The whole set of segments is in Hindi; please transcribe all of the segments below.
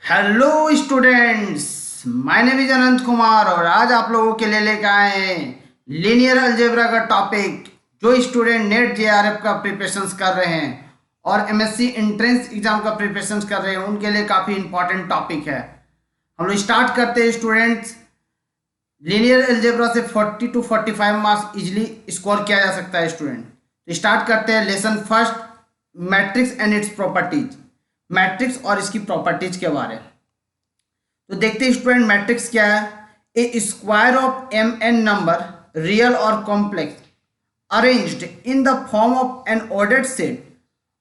Hello students, my name is Anant Kumar और आज आप लोगों के लिए लेकर आए हैं लीनियर अलजेब्रा का टॉपिक। जो स्टूडेंट नेट जेआरएफ का प्रिपरेशंस कर रहे हैं और एमएससी एंट्रेंस एग्जाम का प्रिपरेशंस कर रहे हैं उनके लिए काफ़ी इंपॉर्टेंट टॉपिक है। हम लोग स्टार्ट करते हैं स्टूडेंट्स। लीनियर अलजेब्रा से 40 टू 45 मार्क्स इजिली स्कोर किया जा सकता है स्टूडेंट। तो स्टार्ट करते हैं lesson first, matrix and its properties. Matrix और इसकी प्रॉपर्टीज के बारे में तो देखते हैं स्टूडेंट। मैट्रिक्स क्या है? A square of m n number, real और complex, arranged in the form of an ordered set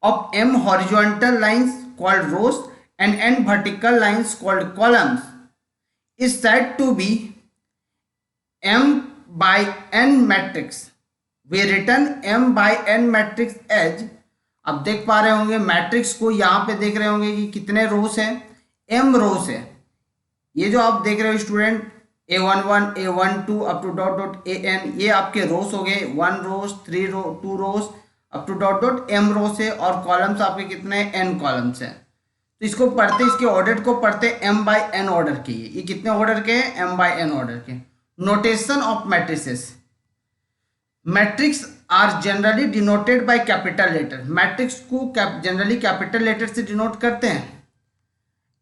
of m horizontal lines called rows and n vertical lines called columns is said to be m by n matrix. We written m by n matrix as, अब देख पा रहे होंगे मैट्रिक्स को, यहाँ पे देख रहे होंगे कि कितने रोस है, m रोस है। ये जो आप देख रहे हो student A11 A12 up to dot dot an, ये आपके रोस हो गए, 1 rows 3 row 2 rows up to dot dot m rows है, और कॉलम्स आपके कितने n कॉलम्स हैं। तो इसको पढ़ते, इसके ऑर्डर को पढ़ते m बाय n ऑर्डर के। ये कितने ऑर्डर के हैं? m बाय n ऑर्डर के। Notation of matrices. Matrix are generally denoted by capital letter. Matrix को जनरली कैपिटल लेटर से डिनोट करते हैं।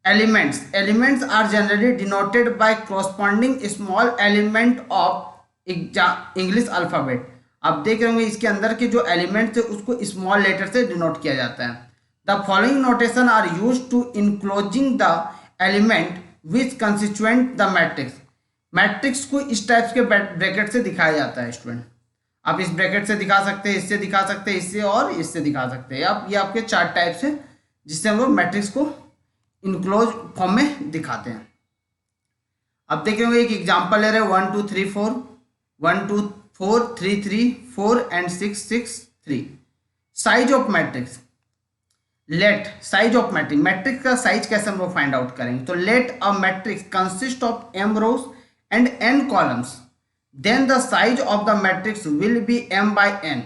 Elements are generally denoted by corresponding small element of English alphabet. आप देख रहे होंगे इसके अंदर के जो एलिमेंट्स है उसको स्मॉल लेटर से डिनोट किया जाता है। The following notation are used to enclosing the element which constituent the matrix. Matrix को इस टाइप के ब्रैकेट से दिखाया जाता है स्टूडेंट। आप इस ब्रैकेट से दिखा सकते हैं, इससे दिखा सकते हैं, इससे और इससे दिखा सकते हैं। आप ये आपके 4 टाइप्स हैं जिससे हम लोग मैट्रिक्स को इनक्लोज फॉर्म में दिखाते हैं। अब देख रहे होंगे एक एग्जांपल ले रहे हैं 1 2 3 4 1 2 4 3 3 4 and 6 6 3। Size of matrix. Let size of matrix, matrix का साइज कैसे हम लोग फाइंड आउट करेंगे? तो let a matrix consist of m rows and n columns, then the size of the matrix will be m by n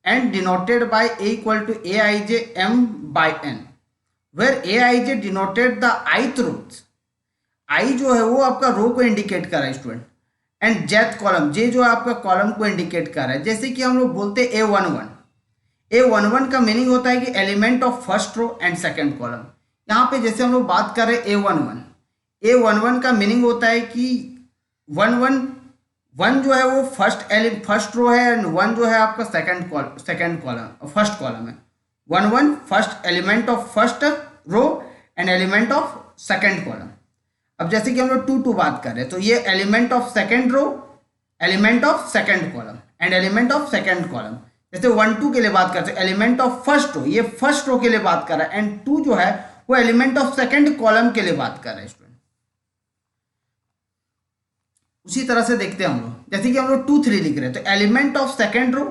and denoted by a equal to aij m by n, where aij denoted the ith rows। i जो है वो आपका रो को इंडिकेट कर रहा है student, and jth column, j जो है आपका कॉलम को इंडिकेट कर रहा है। जैसे कि हम लोग बोलते हैं a11 का मीनिंग होता है कि element of first row and second column. यहाँ पे जैसे हम लोग बात कर रहे हैं a11 का मीनिंग होता है कि 1 जो है वो फर्स्ट रो है एंड 1 जो है आपका सेकंड कॉलम फर्स्ट कॉलम है। 1 first element of first row and element of second column. अब जैसे कि हम लोग 2 बात कर रहे हैं तो ये element of second row, element of second column and element of second column. जैसे 1 2 के लिए बात करते हैं एलिमेंट ऑफ फर्स्ट रो, ये फर्स्ट रो के लिए बात कर रहा है, एंड 2 जो है वो एलिमेंट ऑफ सेकंड कॉलम के लिए बात कर रहा है स्टूडेंट। उसी तरह से देखते हैं हम लोग, जैसे कि हम लोग 2 3 लिख रहे हैं तो एलिमेंट ऑफ सेकंड रो,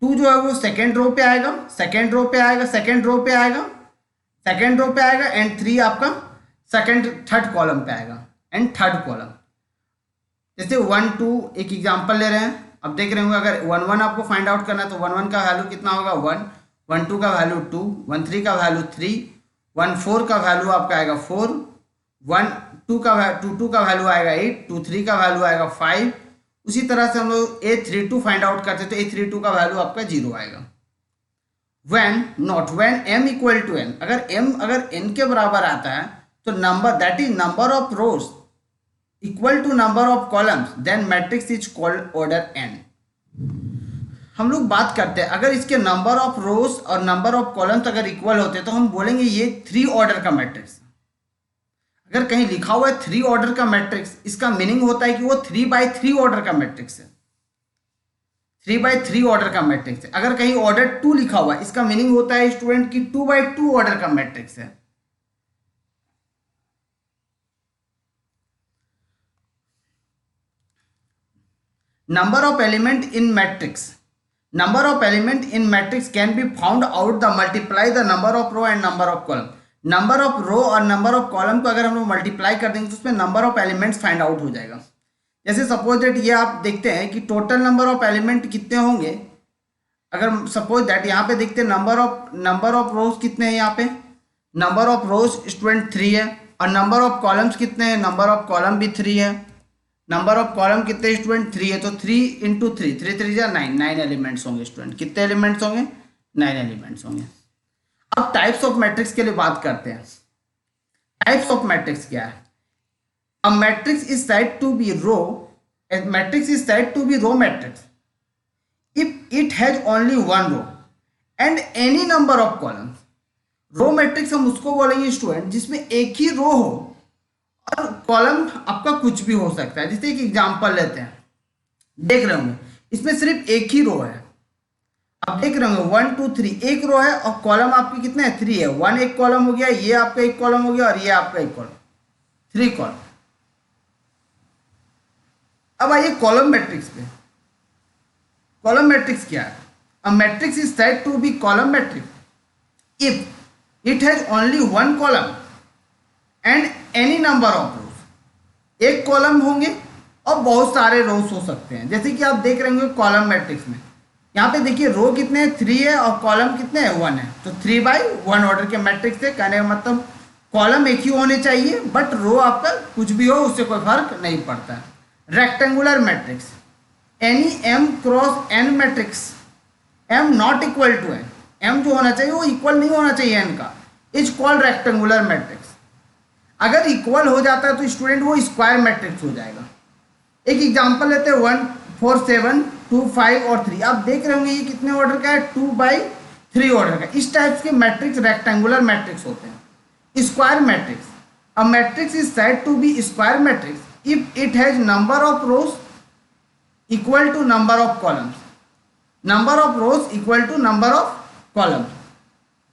2 जो है वो सेकंड रो पे आएगा, सेकंड रो पे आएगा, सेकंड रो पे आएगा, सेकंड रो पे आएगा, एंड 3 आपका थर्ड कॉलम पे आएगा एंड थर्ड कॉलम। जैसे 1 2 एक एग्जांपल ले रहे हैं। अब देख रहे होंगे अगर 1 1 आपको फाइंड आउट करना है तो 1 1 का वैल्यू कितना होगा 1, 1 2 का वैल्यू 2, 1 3 का वैल्यू 3, 1 4 का वैल्यू आपका आएगा 4, 1 2 का वैल्यू आएगा 8, 2 3 का वैल्यू आएगा 5। उसी तरह से हम लोग A32 फाइंड आउट करते हैं तो A32 का वैल्यू आपका 0 आएगा। when m equal to n, अगर n के बराबर आता है तो number that is number of rows equal to number of columns, then matrix is called order n। हम लोग बात करते हैं अगर इसके नंबर ऑफ रोज और नंबर ऑफ कॉलम्स अगर इक्वल होते हैं तो हम बोलेंगे ये 3 ऑर्डर का मैट्रिक्स। अगर कहीं लिखा हुआ है 3 ऑर्डर का मैट्रिक्स, इसका मीनिंग होता है कि वो 3 बाई 3 ऑर्डर का मैट्रिक्स है, 3 बाई 3 ऑर्डर का मैट्रिक्स है। अगर कहीं ऑर्डर 2 लिखा हुआ है इसका मीनिंग होता है स्टूडेंट कि 2 बाई 2 ऑर्डर का मैट्रिक्स है। Number of element in matrix. Number of element in matrix can be found out the multiply the number of row and number of column. Number of row और नंबर ऑफ कॉलम को अगर हम लोग मल्टीप्लाई कर देंगे तो उसमें number of elements find out हो जाएगा। जैसे सपोज दैट ये आप देखते हैं कि टोटल नंबर ऑफ एलिमेंट कितने होंगे। अगर सपोज दैट यहाँ पे देखते हैं नंबर ऑफ रोज कितने हैं, यहाँ पे नंबर ऑफ रोज स्टूडेंट 3 है और नंबर ऑफ कॉलम्स कितने हैं, नंबर ऑफ कॉलम भी 3 है। नंबर ऑफ कॉलम कितने स्टूडेंट 3 है, तो 3 इंटू 3, 3 3 जा 9, 9 एलिमेंट्स होंगे स्टूडेंट। कितने एलिमेंट्स होंगे, 9 एलिमेंट्स होंगे। अब टाइप्स ऑफ मैट्रिक्स के लिए बात करते हैं। टाइप्स ऑफ मैट्रिक्स क्या है? A matrix is said to be row, a matrix is said to be row matrix if it has only one row and any number of columns. Row matrix हम उसको बोलेंगे स्टूडेंट जिसमें एक ही रो हो और कॉलम आपका कुछ भी हो सकता है। जैसे एक एग्जांपल लेते हैं, देख रहे होंगे इसमें सिर्फ एक ही रो है। आप देख रहे होंगे 1 2 3 एक रो है और कॉलम आपके कितने हैं, 3 है। 1 एक कॉलम हो गया, ये आपका एक कॉलम हो गया और ये आपका एक कॉलम, 3 कॉलम। अब आइए कॉलम मैट्रिक्स पे। कॉलम मैट्रिक्स क्या है? A matrix is said to be column matrix if it has only one column and any number of rows. एक कॉलम होंगे और बहुत सारे रोज हो सकते हैं। जैसे कि आप देख रहे होंगे कॉलम मैट्रिक्स में, यहाँ पे देखिए रो कितने हैं, 3 है और कॉलम कितने हैं, 1 है। तो 3/1 ऑर्डर के मैट्रिक्स से कहने का मतलब कॉलम एक ही होने चाहिए, बट रो आपका कुछ भी हो उससे कोई फर्क नहीं पड़ता है। Rectangular matrix, any m cross n matrix, m not equal to n, m जो होना चाहिए वो इक्वल नहीं होना चाहिए n का, इज कॉल्ड रेक्टेंगुलर मैट्रिक्स। अगर इक्वल हो जाता है तो स्टूडेंट वो स्क्वायर मैट्रिक्स हो जाएगा। एक एग्जांपल लेते हैं 1 4 7 2 5 और 3। आप देख रहे होंगे ये कितने ऑर्डर का है, 2/3 ऑर्डर का। इस टाइप्स के मैट्रिक्स रेक्टेंगुलर मैट्रिक्स होते हैं। Square matrix, a matrix is said to be square matrix if it has number of rows equal to number of columns, number of rows equal to number of columns।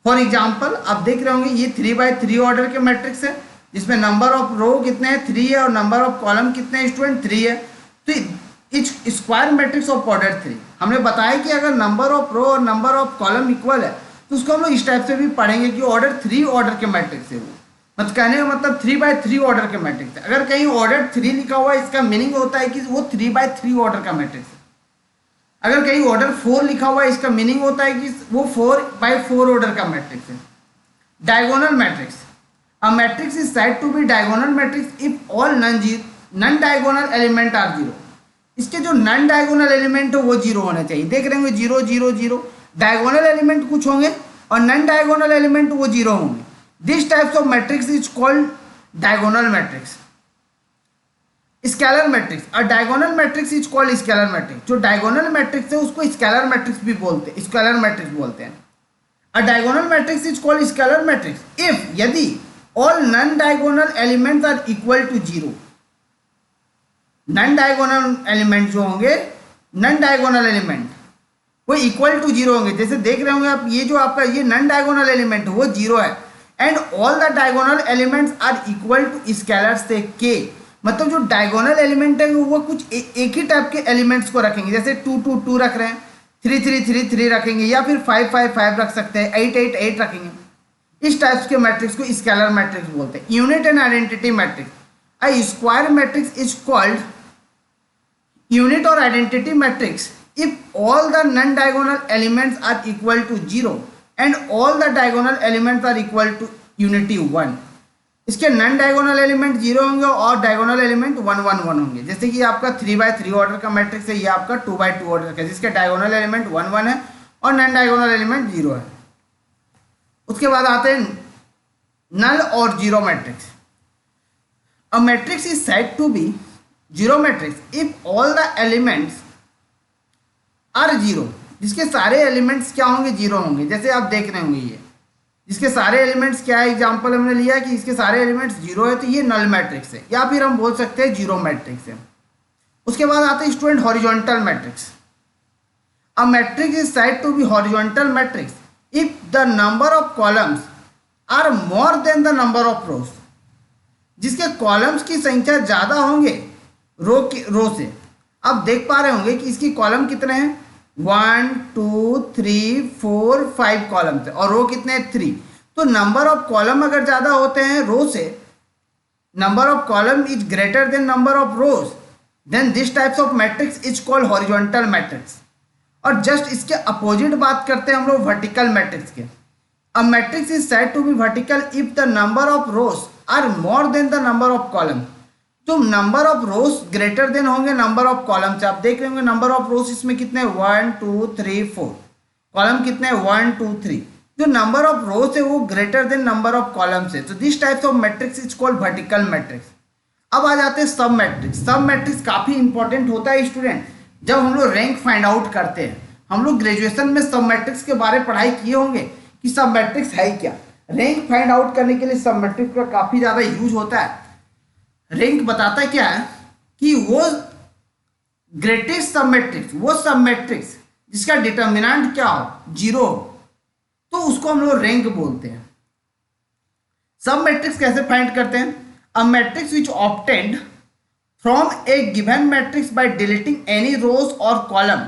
For example आप देख रहे होंगे ये 3/3 ऑर्डर के मैट्रिक्स है जिसमें नंबर ऑफ रो कितने हैं, 3 है, और नंबर ऑफ कॉलम कितने हैं स्टूडेंट, 3 है। तो etch square matrix of order 3। हमने बताया कि अगर नंबर ऑफ रो और नंबर ऑफ कॉलम इक्वल है तो उसको हम लोग इस टाइप से भी पढ़ेंगे कि ऑर्डर 3 ऑर्डर के मैट्रिक्स है वो। मतलब कहने का मतलब 3/3 ऑर्डर के मैट्रिक्स है। अगर कहीं ऑर्डर 3 लिखा हुआ है इसका मीनिंग होता है कि वो 3/3 ऑर्डर का मैट्रिक्स है। अगर कहीं ऑर्डर 4 लिखा हुआ है इसका मीनिंग होता है कि वो 4/4 ऑर्डर का मैट्रिक्स है। Diagonal matrix, a matrix is said to be diagonal matrix if all non diagonal element are 0। इसके जो नॉन डायगोनल एलिमेंट हो वो 0 होने चाहिए। देख रहे होंगे 0 0 0, डायगोनल एलिमेंट कुछ होंगे और नॉन डायगोनल एलिमेंट वो 0 होंगे। This types of matrix is called diagonal matrix। Scalar matrix, a diagonal matrix is called scalar matrix. जो डायगोनल मैट्रिक्स है उसको स्केलर मैट्रिक्स भी बोलते हैं, स्केलर मैट्रिक्स बोलते हैं। A diagonal matrix is called scalar matrix if यदि all non diagonal elements are equal to 0। Non diagonal element जो होंगे, नॉन डायगोनल एलिमेंट वो इक्वल टू 0 होंगे। जैसे देख रहे होंगे आप ये जो आपका ये नॉन डायगोनल एलिमेंट है वो 0 है and all the diagonal elements are equal to scalar से के। मतलब जो डायगोनल एलिमेंट है वो कुछ एक ही टाइप के एलिमेंट्स को रखेंगे। जैसे 2 2 2 रख रहे हैं, 3 3 3 3 रखेंगे, या फिर 5 5 5 रख सकते हैं, 8 8 8 रखेंगे। इस टाइप्स के मैट्रिक्स को स्केलर मैट्रिक्स बोलते हैं। Unit and identity matrix, a square matrix is called unit और identity matrix if all the non diagonal elements are equal to 0 and all the diagonal elements are equal to unity 1। इसके नॉन डायगोनल एलिमेंट 0 होंगे और डायगोनल एलिमेंट 1 1 1 होंगे। जैसे कि आपका 3/3 ऑर्डर का मैट्रिक्स है, ये आपका 2/2 ऑर्डर का, जिसके डायगोनल एलिमेंट 1 1 है और नॉन डायगोनल एलिमेंट 0 है। उसके बाद आते हैं नल और zero matrix. A matrix is said to be zero matrix if all the elements are 0। जिसके सारे एलिमेंट्स क्या होंगे, 0 होंगे। जैसे आप देख रहे होंगे ये जिसके सारे एलिमेंट्स क्या है, एग्जांपल हमने लिया कि इसके सारे एलिमेंट्स 0 है तो ये नल मैट्रिक्स है, या फिर हम बोल सकते हैं जीरो मैट्रिक्स है। उसके बाद आते हैं student horizontal matrix. A matrix is said to be horizontal matrix if the number of columns are more than the number of rows. जिसके कॉलम्स की संख्या ज़्यादा होंगे रो से। आप देख पा रहे होंगे कि इसकी कॉलम कितने हैं, 1 2 3 4 5 कॉलम्स है और रो कितने हैं, 3। तो नंबर ऑफ कॉलम अगर ज़्यादा होते हैं रो से, number of column is greater than number of rows, then this types of matrix is called horizontal matrix. और जस्ट इसके अपोजिट बात करते हैं हम लोग वर्टिकल मैट्रिक्स के। A matrix is said to be vertical if the number of rows are more than the number of column, तो number of rows greater than होंगे नंबर ऑफ कॉलम से। आप देख रहे होंगे नंबर ऑफ रोज इसमें कितने 1 2 3 4, कॉलम कितने 1 2 3, जो नंबर ऑफ रोज है वो greater than number of column से। तो this types of matrix is called vertical matrix. अब आ जाते हैं सब मैट्रिक्स। सब मैट्रिक्स काफी इंपॉर्टेंट होता है स्टूडेंट, जब हम लोग रैंक फाइंड आउट करते हैं। हम लोग ग्रेजुएशन में सब मैट्रिक्स के बारे में पढ़ाई किए होंगे कि सब मैट्रिक्स है क्या। रैंक फाइंड आउट करने के लिए सब मैट्रिक्स का काफी ज्यादा यूज होता है। रैंक बताता क्या है कि वो ग्रेटेस्ट सब मैट्रिक्स, वो सब मैट्रिक्स जिसका डिटर्मिनेंट क्या हो 0, तो उसको हम लोग रैंक बोलते हैं। सब मैट्रिक्स कैसे फाइंड करते हैं? A matrix which obtained from a given matrix by deleting any rows और column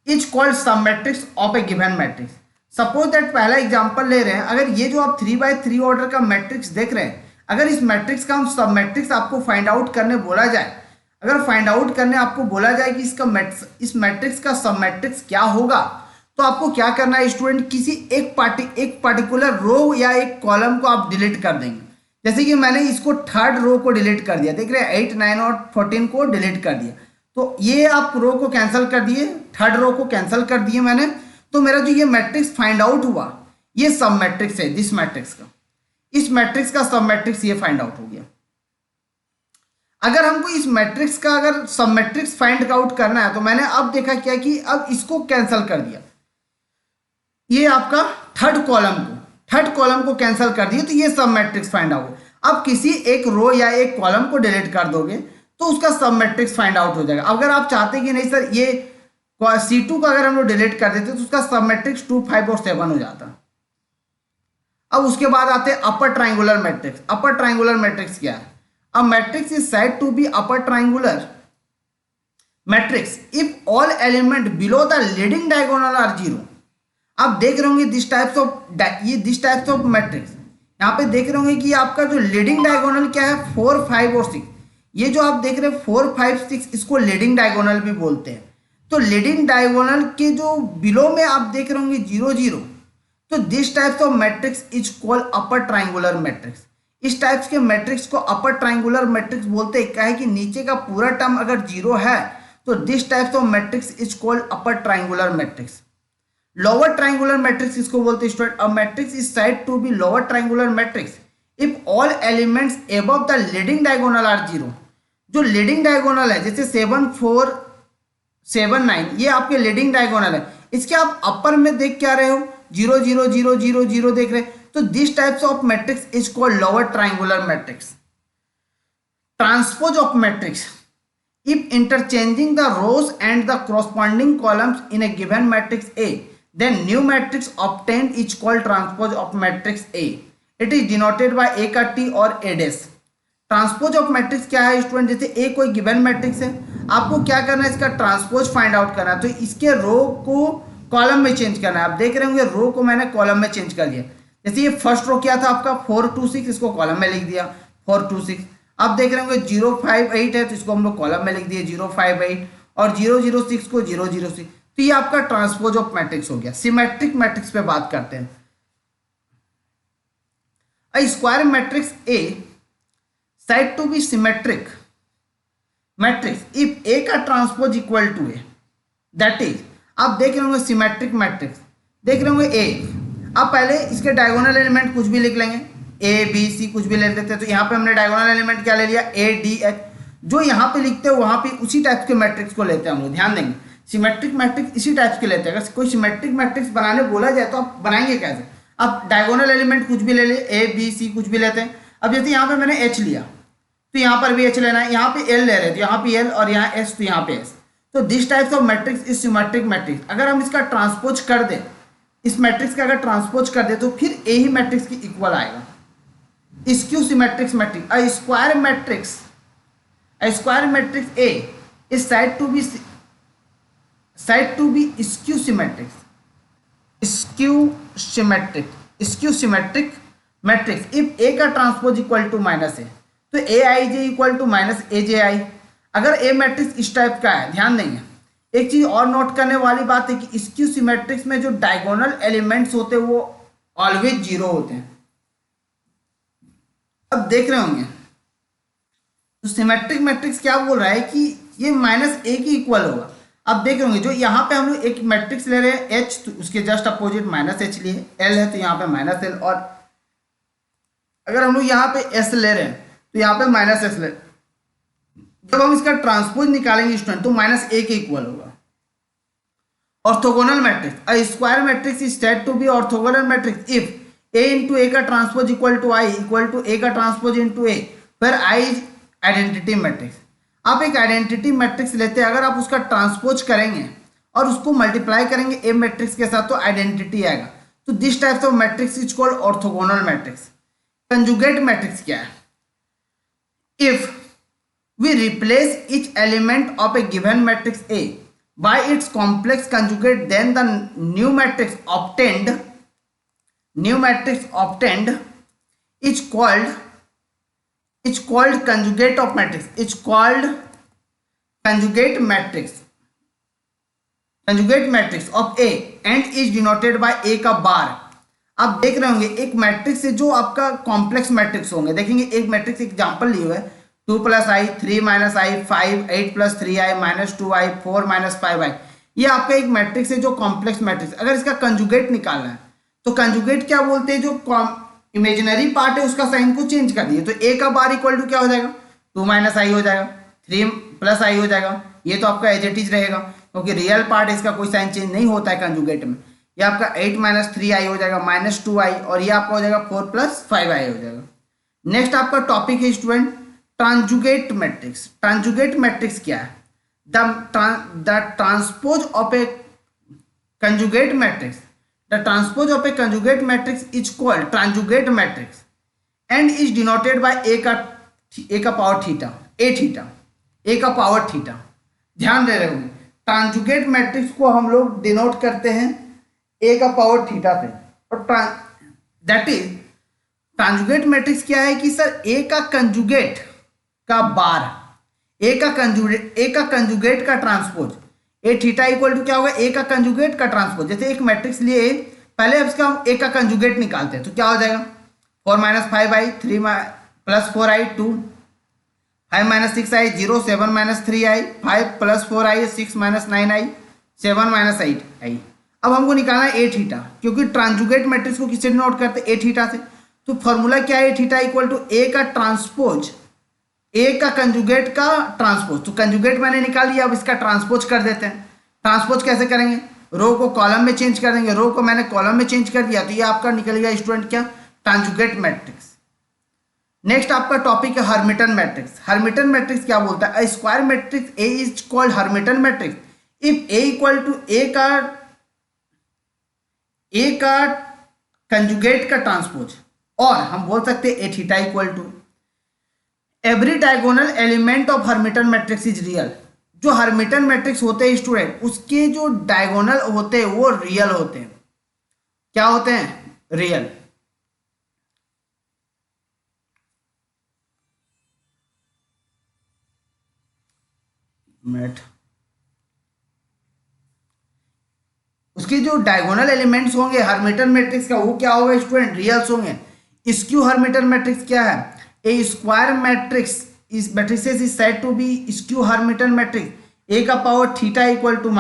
is called sub matrix of a given matrix. Suppose that पहला एग्जांपल ले रहे हैं, अगर ये जो आप 3x3 ऑर्डर का मैट्रिक्स देख रहे हैं, अगर इस मैट्रिक्स का हम सब मैट्रिक्स आपको फाइंड आउट करने बोला जाए, अगर फाइंड आउट करने आपको बोला जाए कि इस मैट्रिक्स का सब मैट्रिक्स क्या होगा, तो आपको क्या करना है स्टूडेंट, किसी एक पार्टिकुलर रो या एक कॉलम को आप डिलीट कर देंगे। जैसे कि मैंने इसको थर्ड रो को डिलीट कर दिया, देख रहे हैं 8 9 और 14 को डिलीट कर दिया, तो ये आप रो को कैंसिल कर दिए, थर्ड रो को कैंसिल कर दिए मैंने, तो मेरा जो ये मैट्रिक्स फाइंड आउट हुआ ये सब मैट्रिक्स है। दिस मैट्रिक्स का, इस मैट्रिक्स का सब मैट्रिक्स ये फाइंड आउट हो गया। अगर हमको इस मैट्रिक्स का अगर सब मैट्रिक्स फाइंड आउट करना है, तो मैंने अब देखा क्या कि अब इसको कैंसिल कर दिया, ये आपका थर्ड कॉलम को कैंसिल कर दिए, तो ये सब मैट्रिक्स फाइंड आउट। अब किसी एक रो या एक कॉलम को डिलीट कर दोगे तो उसका सब मैट्रिक्स फाइंड आउट हो जाएगा। अगर आप चाहते कि नहीं सर ये C2 का अगर हम लोग डिलीट कर देते तो उसका सब मैट्रिक्स 2 5 और 7 हो जाता। अब उसके बाद आते हैं upper triangular matrix. Upper triangular matrix क्या है? A matrix is said to be upper triangular matrix if all element below the leading diagonal are 0। आप देख रहे होंगे दिस टाइप्स ऑफ मैट्रिक्स, यहाँ पे देख रहे होंगे कि आपका जो लीडिंग डायगोनल क्या है 4 5 और 6, ये जो आप देख रहे हैं 4 5 6 इसको लीडिंग डायगोनल भी बोलते हैं। तो लीडिंग डायगोनल के जो बिलो में आप देख रहे होंगे 0 0, तो this types of matrix is called upper triangular matrix. इस टाइप्स के मैट्रिक्स को अपर ट्राइंगुलर मैट्रिक्स बोलते हैं। क्या है कि नीचे का पूरा टर्म अगर 0 है तो this types of matrix is called upper triangular matrix. Lower triangular matrix इसको बोलते हैं student. A matrix is said to be lower triangular matrix if all elements above the leading diagonal are 0। जो लीडिंग डायगोनल है जैसे 7 4 7 9, ये आपके लीडिंग डायगोनल है, इसके आप अपर में देख क्या रहे हो 0 0 0 0 0 देख रहे हैं, तो this types of matrix is called lower triangular matrix. Transpose of matrix if interchanging the rows and the corresponding columns in a given matrix A, then new matrix obtained is called transpose of matrix A. It is denoted by A का T और A dash। Transpose of matrix क्या है स्टूडेंट? जैसे A कोई गिवन मैट्रिक्स है, आपको क्या करना है, इसका ट्रांसपोज फाइंड आउट करना है, तो इसके रो को कॉलम में चेंज करना है। आप देख रहे होंगे रो को मैंने कॉलम में चेंज कर दिया। जैसे ये फर्स्ट रो क्या था आपका 4 2 6, इसको कॉलम में लिख दिया 4 2 6। आप देख रहे होंगे 0 5 8 है, तो इसको हम लोग कॉलम में लिख दिए 0 5 8, और 0 0 6 को 0 0 6। तो ये आपका ट्रांसपोज ऑफ मैट्रिक्स हो गया। सिमेट्रिक मैट्रिक्स पे बात करते हैं। A square matrix A said to be symmetric matrix if A का transpose equal to A, that is, आप देख रहे होंगे सिमेट्रिक मैट्रिक्स, देख रहे होंगे A। आप पहले इसके डायगोनल एलिमेंट कुछ भी लिख लेंगे, A B C कुछ भी ले लेते हैं, तो यहाँ पे हमने डायगोनल एलिमेंट क्या ले लिया A D H। जो यहाँ पे लिखते हैं वहाँ पे उसी टाइप के मैट्रिक्स को लेते हैं हम लोग। ध्यान देंगे सिमेट्रिक मैट्रिक्स इसी टाइप के लेते हैं। अगर कोई सिमेट्रिक मैट्रिक्स बनाने बोला जाए तो आप बनाएंगे कैसे? आप डायगोनल एलिमेंट कुछ भी ले ले, A B C कुछ भी लेते हैं। अब जैसे यहाँ पे मैंने H लिया तो यहाँ पर भी H लेना है, यहाँ पे L ले रहे हैं तो यहाँ पे L, और यहाँ S तो यहाँ पे S। तो this types of matrix is symmetric matrix. अगर हम इसका ट्रांसपोज कर दें, इस मैट्रिक्स का अगर ट्रांसपोज कर दे तो फिर A ही मैट्रिक्स की इक्वल आएगा। Skew symmetric matrix, a square matrix A is said to be skew symmetric matrix if A का ट्रांसपोज इक्वल टू -A, तो Aij इक्वल टू -Aj। अगर A मैट्रिक्स इस टाइप का है, ध्यान देंगे एक चीज और नोट करने वाली बात है कि स्क्यू सिमेट्रिक्स में जो डायगोनल एलिमेंट्स होते हैं वो ऑलवेज 0 होते हैं। अब देख रहे होंगे तो सिमेट्रिक मैट्रिक्स क्या बोल रहा है कि ये माइनस ए की इक्वल होगा। अब देख रहे होंगे जो यहाँ पे हम लोग एक मैट्रिक्स ले रहे हैं एच, तो उसके जस्ट अपोजिट माइनस एच लिए, एल है तो यहाँ पे माइनस एल, और अगर हम लोग यहाँ पे एस ले रहे हैं तो यहाँ पे माइनस एस ले। जब हम इसका ट्रांसपोज निकालेंगे स्टूडेंट तो माइनस ए के इक्वल होगा। Orthogonal matrix, a square matrix is said to be orthogonal matrix if A into A का ट्रांसपोज इक्वल टू ए का ट्रांसपोज इंटू ए, फिर आई इज आइडेंटिटी मैट्रिक्स। आप एक आइडेंटिटी मैट्रिक्स लेते हैं, अगर आप उसका ट्रांसपोज करेंगे और उसको मल्टीप्लाई करेंगे ए मैट्रिक्स के साथ तो आइडेंटिटी आएगा। तो this types of matrix is called orthogonal matrix. Conjugate matrix क्या है? If we replace each element of a given matrix A by its complex conjugate, then the new matrix obtained is called conjugate of matrix. It's called conjugate matrix of A and is denoted by A का बार। आप देख रहे होंगे एक मैट्रिक्स से जो आपका कॉम्प्लेक्स मैट्रिक्स होंगे, देखेंगे एक मैट्रिक्स एग्जांपल लिए हुए 2 + i 3 - i 5 8 + 3i -2i 4 - 5i, ये आपका एक मैट्रिक्स है जो कॉम्प्लेक्स मैट्रिक्स। अगर इसका कंजुगेट निकालना है तो कंजुगेट क्या बोलते हैं, जो इमेजिनरी पार्ट है उसका साइन को चेंज कर दिए तो a का बार इक्वल टू क्या हो जाएगा 2 - i हो जाएगा, 3 + i हो जाएगा। ये तो आपका एज इट इज रहेगा क्योंकि रियल पार्ट इसका कोई साइन चेंज नहीं होता है कंजुगेट में। ये आपका 8 - 3i हो जाएगा -2i, और ये आपका हो जाएगा 4 + 5i हो जाएगा। नेक्स्ट आपका टॉपिक है student transjugate matrix. Transjugate matrix क्या है? The transpose of a conjugate matrix, the transpose of a conjugate matrix is called transjugate matrix and is denoted by A का पावर थीटा, ए का पावर थीटा। ध्यान दे रहे होंगे ट्रांजुगेट मैट्रिक्स को हम लोग डिनोट करते हैं ए का पावर थीटा से, और दैट इज ट्रांजुगेट मैट्रिक्स क्या है कि सर ए का कंजुगेट का बार, ए का कंजुगेट का transpose, A theta equal to क्या होगा ए का कंजुगेट का ट्रांसपोज। जैसे एक मैट्रिक्स लिए पहले इसका हम ए का कंजुगेट निकालते हैं तो क्या हो जाएगा 4 - 5i 3 + 4i 2, 5 - 6i 0, 7 - 3i 5 + 4i 6 - 9i 7 - 8i। अब हमको निकालना है ए थीटा, क्योंकि ट्रांजुगेट मैट्रिक्स को किससे डिनोट करते हैं ए थीटा से। तो फॉर्मूला क्या है ए थीटा इक्वल टू ए का ट्रांसपोज, ए का कंजुगेट का ट्रांसपोज। तो कंजुगेट मैंने निकाल लिया, अब इसका ट्रांसपोज कर देते हैं। ट्रांसपोज कैसे करेंगे, रो को कॉलम में चेंज कर देंगे, रो को मैंने कॉलम में चेंज कर दिया तो ये आपका निकल गया स्टूडेंट क्या ट्रांजुगेट मैट्रिक्स। नेक्स्ट आपका टॉपिक है हर्मिटन मैट्रिक्स। हर्मिटन मैट्रिक्स क्या बोलता है? A square matrix A is called Hermitian matrix if A equal to A का कंजुगेट का ट्रांसपोज, और हम बोल सकते हैं A theta equal to every diagonal element of Hermitian matrix is real. जो हर्मिटन मैट्रिक्स होते हैं स्टूडेंट उसके जो डायगोनल होते हैं वो रियल होते हैं। क्या होते हैं? रियल। उसके जो डायगोनल एलिमेंट्स होंगे हर्मिटन मैट्रिक्स का वो क्या होगा स्टूडेंट? रियल्स होंगे। स्क्यू हर्मिटन मैट्रिक्स क्या है? A square matrix is matrices is said to be skew Hermitian matrix A का power theta equal to -a,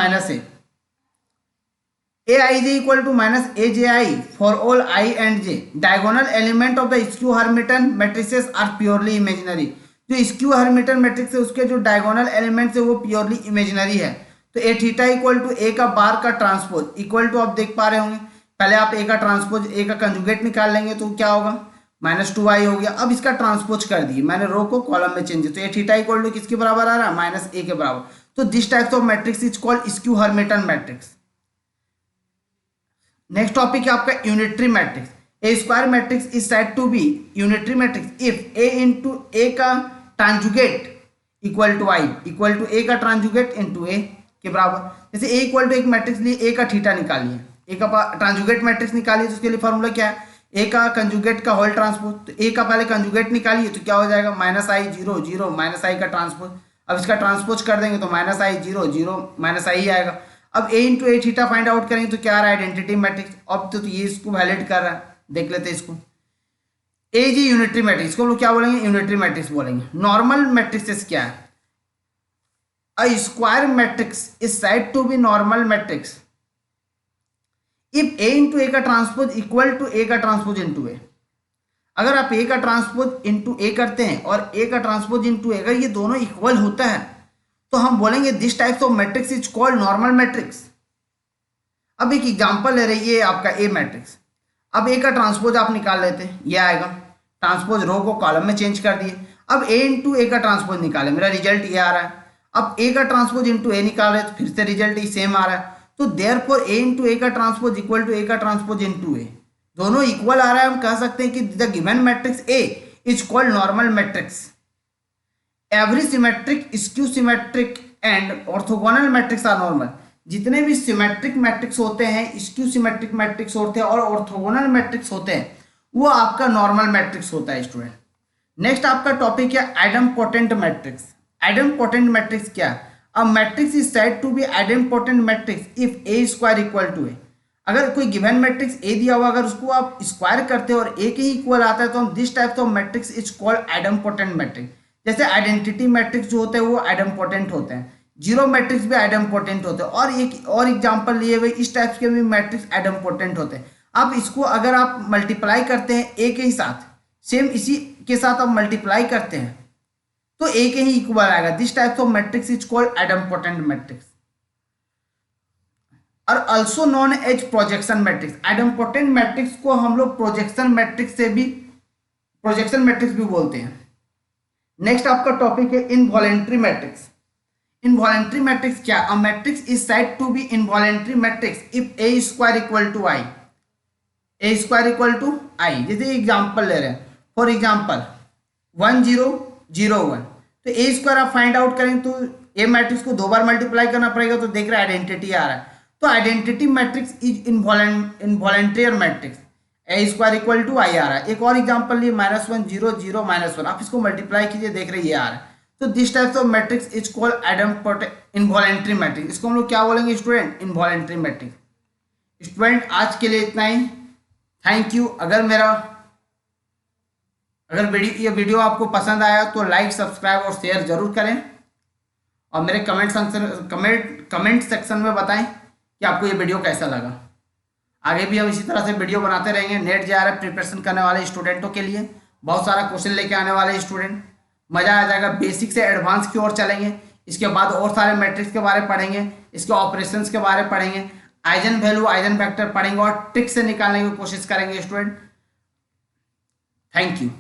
aij equal to -aj for all i and j। Diagonal element of the skew Hermitian matrices are purely imaginary. जो स्क्यू हर्मिटन मैट्रिक्स है उसके जो डायगोनल एलिमेंट्स है वो प्योरली इमेजिनरी है। तो ए थीटा इक्वल टू ए का बार का ट्रांसपोज इक्वल टू, आप देख पा रहे होंगे पहले आप ए का ट्रांसपोज ए का कंजुगेट निकाल लेंगे तो क्या होगा -2i हो गया। अब इसका ट्रांसपोज कर दिए मैंने, रो को कॉलम में चेंज, तो ए थीटा इक्वल टू किसके बराबर आ रहा है -a के बराबर। तो this types of matrix is called skew Hermitian matrix. Next topic है आपका unitary matrix. A square matrix is said to be unitary matrix if A into A का transjugate equal to I equal to A का ट्रांजुगेट इंटू ए के बराबर। जैसे ए इक्वल टू एक मैट्रिक्स लिए ए का थीटा निकालिए, ए का ट्रांजुगेट मैट्रिक्स निकालिए तो उसके लिए फॉर्मूला क्या है ए का कंजुगेट का होल ट्रांसपोज। तो ए का पहले कंजुगेट निकालिए तो क्या हो जाएगा -i 0 0 -i का ट्रांसपोज। अब इसका ट्रांसपोज कर देंगे तो -i 0 0 -i आएगा। अब ए इंटू ए थीटा फाइंड आउट करेंगे तो क्या आ रहा है आइडेंटिटी मैट्रिक्स। अब तो ये इसको वैलिड कर रहा है, देख लेते हैं इसको। ए जी यूनिटरी मैट्रिक्स को हम लोग क्या बोलेंगे, यूनिटरी मैट्रिक्स बोलेंगे। नॉर्मल मैट्रिक्स क्या है, a square matrix is said to be normal matrix if A into A का ट्रांसपोज इक्वल टू ए का ट्रांसपोज इंटू ए। अगर आप ए का ट्रांसपोज इंटू ए करते हैं और ए का ट्रांसपोज इंटू ए, अगर ये दोनों इक्वल होता है तो हम बोलेंगे this types of matrix is called normal matrix. अब एक एग्जांपल ले रही है आपका ए मैट्रिक्स। अब ए का ट्रांसपोज आप निकाल लेते हैं, ये आएगा, ट्रांसपोज रो को कॉलम में चेंज कर दिए। अब ए इंटू ए का ट्रांसपोज निकाले, मेरा रिजल्ट ये आ रहा है। अब ए का ट्रांसपोज इंटू ए निकाल रहे तो फिर से रिजल्ट ही सेम आ रहा है। तो देयरफॉर ए इंटू ए का ट्रांसपोज इक्वल टू ए का ट्रांसपोज इंटू ए, दोनों इक्वल आ रहा है। हम कह सकते हैं कि the given matrix A is called normal matrix. Every symmetric, skew symmetric and orthogonal matrix are normal. जितने भी सिमेट्रिक मैट्रिक्स होते हैं, स्क्यू सिमेट्रिक मैट्रिक्स होते हैं और ऑर्थोगोनल मैट्रिक्स होते हैं, वो आपका नॉर्मल मैट्रिक्स होता है स्टूडेंट। नेक्स्ट आपका टॉपिक है आइडेम्पोटेंट मैट्रिक्स। आइडेम्पोटेंट मैट्रिक्स क्या है, a matrix is said to be idempotent matrix if A square equal to A. अगर कोई गिवन मैट्रिक्स ए दिया हुआ, अगर उसको आप स्क्वायर करते हो और ए के ही इक्वल आता है तो हम this type of matrix is called idempotent matrix. जैसे आइडेंटिटी मैट्रिक्स जो होते हैं वो आइडेम्पोटेंट होते हैं, जीरो मैट्रिक्स भी आइडेम्पोटेंट होते हैं, और एक और एग्जांपल लिए हुए इस टाइप के भी मैट्रिक्स आइडेम्पोटेंट होते हैं। अब इसको अगर आप मल्टीप्लाई करते हैं ए के ही साथ, सेम इसी के साथ आप मल्टीप्लाई करते हैं तो ए के ही इक्वल आएगा। This type of matrix is called idempotent matrix और also known as projection matrix. Idempotent matrix को हम लोग प्रोजेक्शन मैट्रिक्स भी बोलते हैं। नेक्स्ट आपका टॉपिक है इनवॉलेंट्री मैट्रिक्स। इनवॉलेंट्री मैट्रिक्स क्या, a matrix is said to be involuntary matrix if A square equal to I. A square equal to I, जैसे एग्जांपल ले रहे हैं, फॉर एग्जांपल 1 0 0 1, तो ए स्क्वायर आप फाइंड आउट करेंगे तो ए मैट्रिक्स को 2 बार मल्टीप्लाई करना पड़ेगा, तो देख रहे हैं आइडेंटिटी आ रहा है। तो identity matrix is involuntary matrix, A square equal to I आ रहा है। एक और एग्जांपल लिए -1 0 0 -1, आप इसको मल्टीप्लाई कीजिए, देख रहे ये आ रहा है। तो this types of matrix is called involuntary matrix. इसको हम लोग क्या बोलेंगे स्टूडेंट, इनवॉलेंट्री मैट्रिक्स। स्टूडेंट आज के लिए इतना ही, थैंक यू। अगर ये वीडियो आपको पसंद आया तो लाइक, सब्सक्राइब और शेयर जरूर करें, और मेरे कमेंट सेक्शन में बताएं कि आपको ये वीडियो कैसा लगा। आगे भी हम इसी तरह से वीडियो बनाते रहेंगे। नेट जेआरएफ प्रिपरेशन करने वाले स्टूडेंटों के लिए बहुत सारा क्वेश्चन लेके आने वाले स्टूडेंट, मज़ा आ जाएगा। बेसिक से एडवांस की ओर चलेंगे, इसके बाद और सारे मैट्रिक्स के बारे में पढ़ेंगे, इसके ऑपरेशंस के बारे में पढ़ेंगे, आइजन वैल्यू, आइजन वेक्टर पढ़ेंगे और ट्रिक से निकालने की कोशिश करेंगे स्टूडेंट। Thank you.